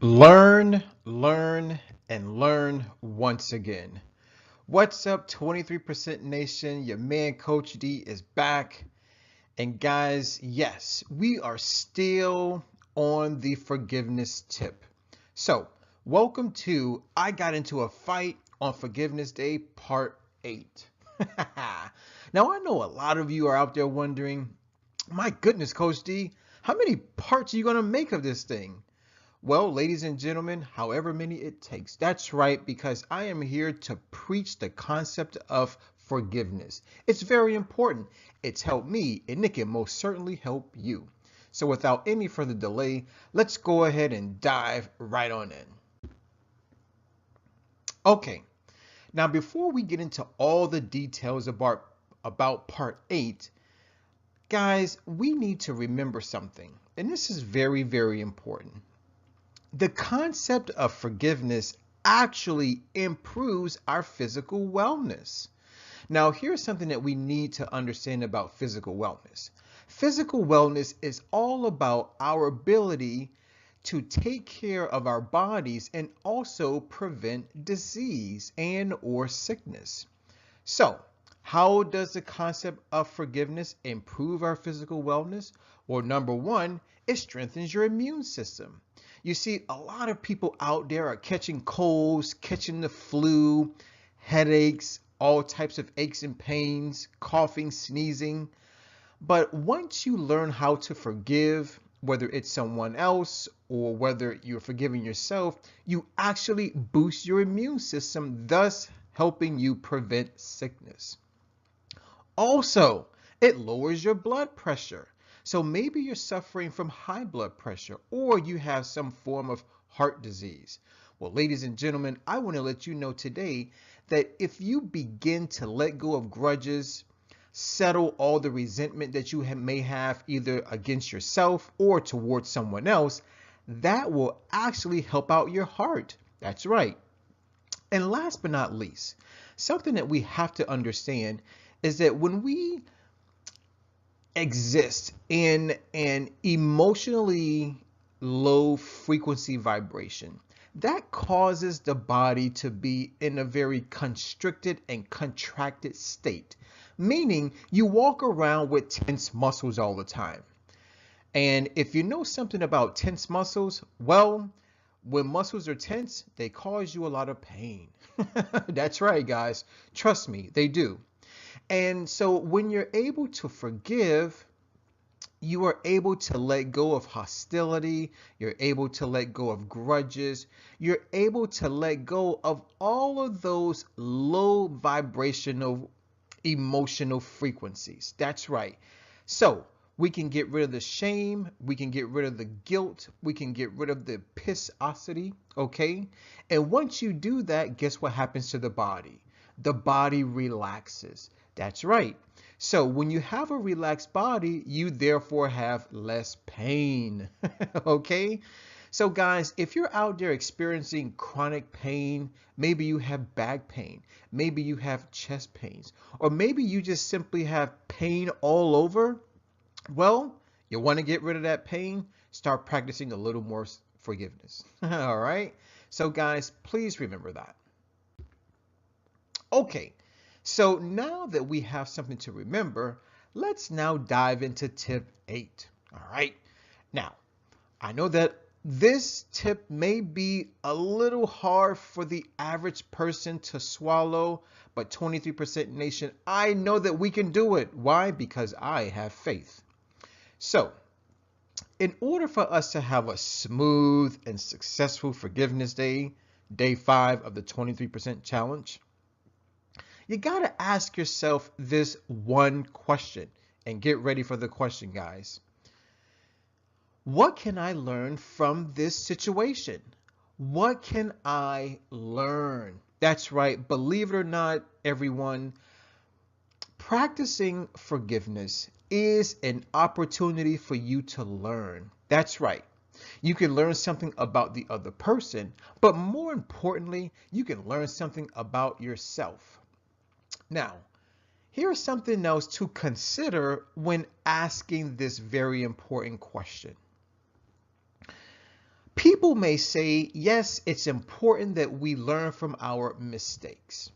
Learn, and learn once again. What's up, 23% Nation? Your man, Coach D, is back. And guys, yes, we are still on the forgiveness tip. So, welcome to I Got Into a Fight on Forgiveness Day, Part 8. Now, I know a lot of you are out there wondering, my goodness, Coach D, how many parts are you going to make of this thing? Well, ladies and gentlemen, however many it takes. That's right, because I am here to preach the concept of forgiveness. It's very important. It's helped me, and it can most certainly help you. So without any further delay, let's go ahead and dive right on in. Okay, now before we get into all the details about part 8, guys, we need to remember something. And this is very, very important. The concept of forgiveness actually improves our physical wellness. Now, here's something that we need to understand about physical wellness. Physical wellness is all about our ability to take care of our bodies and also prevent disease and or sickness. So, how does the concept of forgiveness improve our physical wellness? Well, number one, it strengthens your immune system. You see, a lot of people out there are catching colds, catching the flu, headaches, all types of aches and pains, coughing, sneezing. But once you learn how to forgive, whether it's someone else or whether you're forgiving yourself, you actually boost your immune system, thus helping you prevent sickness. Also, it lowers your blood pressure. So maybe you're suffering from high blood pressure or you have some form of heart disease. Well, ladies and gentlemen, I want to let you know today that if you begin to let go of grudges, settle all the resentment that you may have either against yourself or towards someone else, that will actually help out your heart. That's right. And last but not least, something that we have to understand is that when we exist in an emotionally low frequency vibration, that causes the body to be in a very constricted and contracted state, meaning you walk around with tense muscles all the time. And if you know something about tense muscles, well, when muscles are tense, they cause you a lot of pain. That's right, guys. Trust me, they do. And so when you're able to forgive, you are able to let go of hostility. You're able to let go of grudges. You're able to let go of all of those low vibrational emotional frequencies. That's right. So we can get rid of the shame. We can get rid of the guilt. We can get rid of the pissosity. Okay. And once you do that, guess what happens to the body? The body relaxes. That's right. So when you have a relaxed body, you therefore have less pain. Okay? So guys, if you're out there experiencing chronic pain, maybe you have back pain, maybe you have chest pains, or maybe you just simply have pain all over, well, you want to get rid of that pain, start practicing a little more forgiveness. All right? So guys, please remember that. Okay, so now that we have something to remember, let's now dive into tip 8. All right. Now, I know that this tip may be a little hard for the average person to swallow, but 23% Nation, I know that we can do it. Why? Because I have faith. So, in order for us to have a smooth and successful forgiveness day, day 5 of the 23% challenge, you got to ask yourself this one question, and get ready for the question, guys. What can I learn from this situation? What can I learn? That's right. Believe it or not, everyone, practicing forgiveness is an opportunity for you to learn. That's right. You can learn something about the other person, but more importantly, you can learn something about yourself. Now, here's something else to consider when asking this very important question. People may say, yes, it's important that we learn from our mistakes.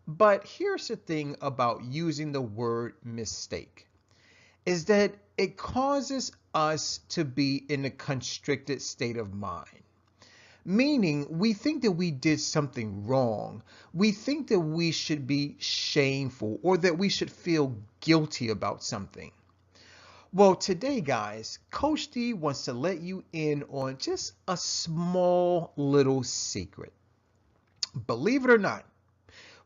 But here's the thing about using the word mistake, is that it causes us to be in a constricted state of mind. Meaning, we think that we did something wrong. We think that we should be shameful or that we should feel guilty about something. Well, today, guys, Coach D wants to let you in on just a small little secret. Believe it or not,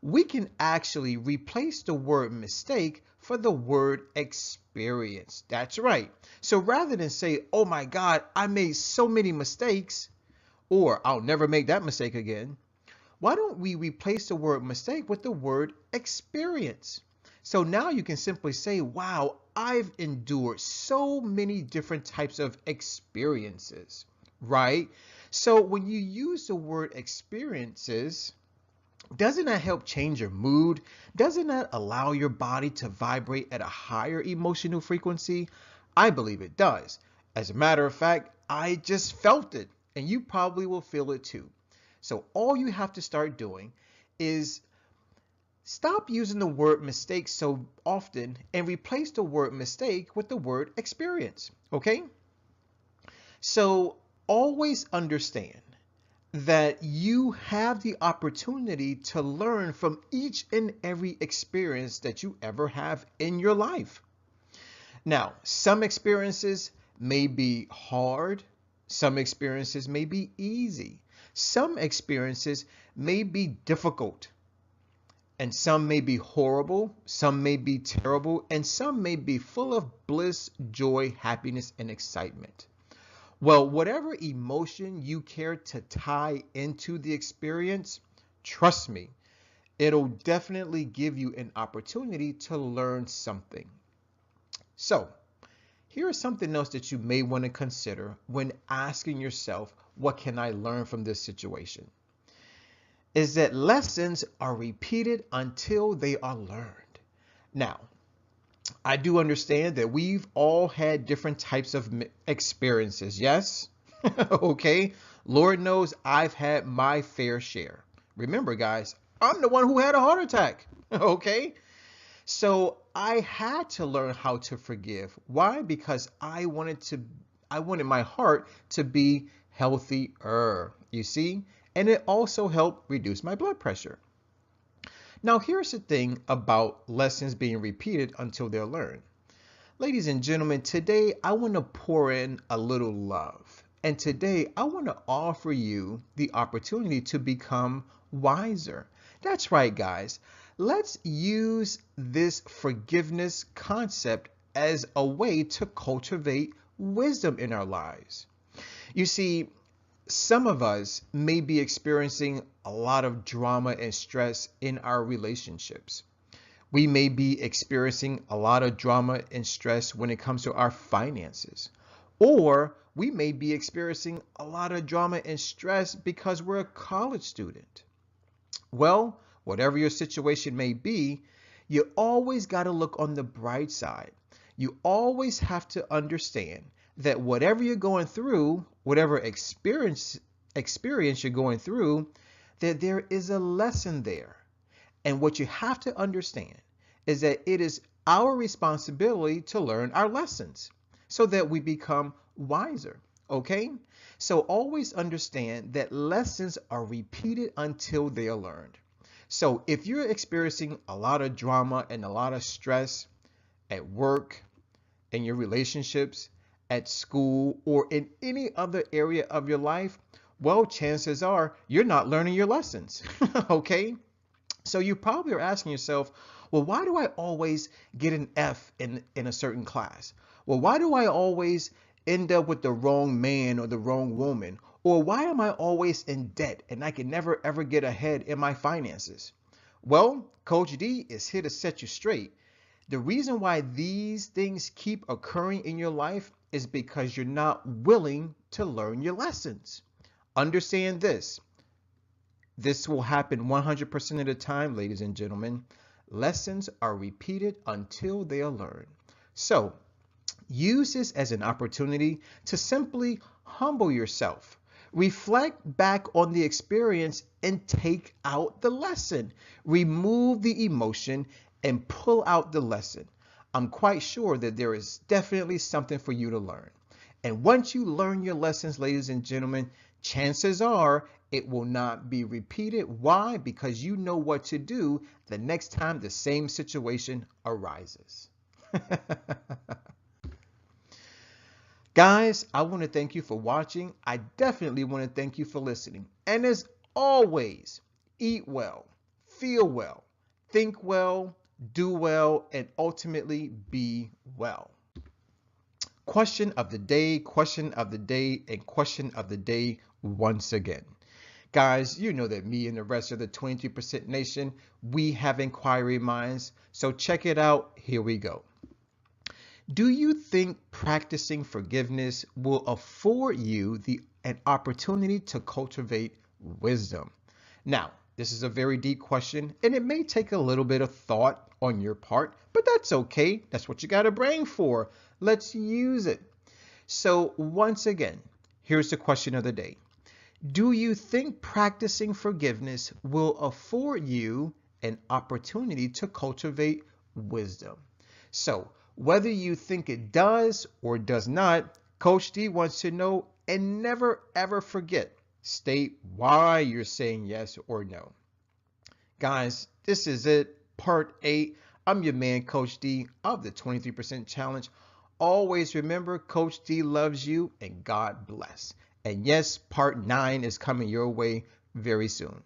we can actually replace the word mistake for the word experience. That's right. So rather than say, oh my God, I made so many mistakes, or I'll never make that mistake again, why don't we replace the word mistake with the word experience? So now you can simply say, wow, I've endured so many different types of experiences, right? So when you use the word experiences, doesn't that help change your mood? Doesn't that allow your body to vibrate at a higher emotional frequency? I believe it does. As a matter of fact, I just felt it, and you probably will feel it too. So all you have to start doing is stop using the word mistake so often and replace the word mistake with the word experience, okay? So always understand that you have the opportunity to learn from each and every experience that you ever have in your life. Now, some experiences may be hard, some experiences may be easy, some experiences may be difficult, and some may be horrible, some may be terrible, and some may be full of bliss, joy, happiness, and excitement. Well, whatever emotion you care to tie into the experience, trust me, it'll definitely give you an opportunity to learn something. So, here is something else that you may want to consider when asking yourself, what can I learn from this situation? Is that lessons are repeated until they are learned. Now, I do understand that we've all had different types of experiences, yes? Okay, Lord knows I've had my fair share. Remember, guys, I'm the one who had a heart attack, okay? So I had to learn how to forgive. Why? Because I wanted my heart to be healthier, you see? And it also helped reduce my blood pressure. Now, here's the thing about lessons being repeated until they're learned. Ladies and gentlemen, today I want to pour in a little love. And today I want to offer you the opportunity to become wiser. That's right, guys. Let's use this forgiveness concept as a way to cultivate wisdom in our lives. You see, some of us may be experiencing a lot of drama and stress in our relationships. We may be experiencing a lot of drama and stress when it comes to our finances. Or we may be experiencing a lot of drama and stress because we're a college student. Well, whatever your situation may be, you always got to look on the bright side. You always have to understand that whatever you're going through, whatever experience you're going through, that there is a lesson there. And what you have to understand is that it is our responsibility to learn our lessons so that we become wiser, okay? So always understand that lessons are repeated until they are learned. So if you're experiencing a lot of drama and a lot of stress at work, in your relationships, at school, or in any other area of your life, well, chances are you're not learning your lessons, okay? So you probably are asking yourself, well, why do I always get an F in a certain class? Well, why do I always end up with the wrong man or the wrong woman? Or why am I always in debt and I can never ever get ahead in my finances? Well, Coach D is here to set you straight. The reason why these things keep occurring in your life is because you're not willing to learn your lessons. Understand this. This will happen 100% of the time, ladies and gentlemen. Lessons are repeated until they are learned. So, use this as an opportunity to simply humble yourself. Reflect back on the experience and take out the lesson. Remove the emotion and pull out the lesson. I'm quite sure that there is definitely something for you to learn. And once you learn your lessons, ladies and gentlemen, chances are it will not be repeated. Why? Because you know what to do the next time the same situation arises. Guys, I want to thank you for watching. I definitely want to thank you for listening. And as always, eat well, feel well, think well, do well, and ultimately be well. Question of the day, question of the day, and question of the day once again. Guys, you know that me and the rest of the 23% nation, we have inquiry minds. So check it out. Here we go. Do you think practicing forgiveness will afford you an opportunity to cultivate wisdom? Now, this is a very deep question, and it may take a little bit of thought on your part, but that's okay. That's what you got a brain for. Let's use it. So once again, here's the question of the day. Do you think practicing forgiveness will afford you an opportunity to cultivate wisdom? So whether you think it does or does not, Coach D wants to know, and never ever forget, state why you're saying yes or no. Guys, this is it, part 8. I'm your man, Coach D of the 23% Challenge. Always remember, Coach D loves you and God bless. And yes, part 9 is coming your way very soon.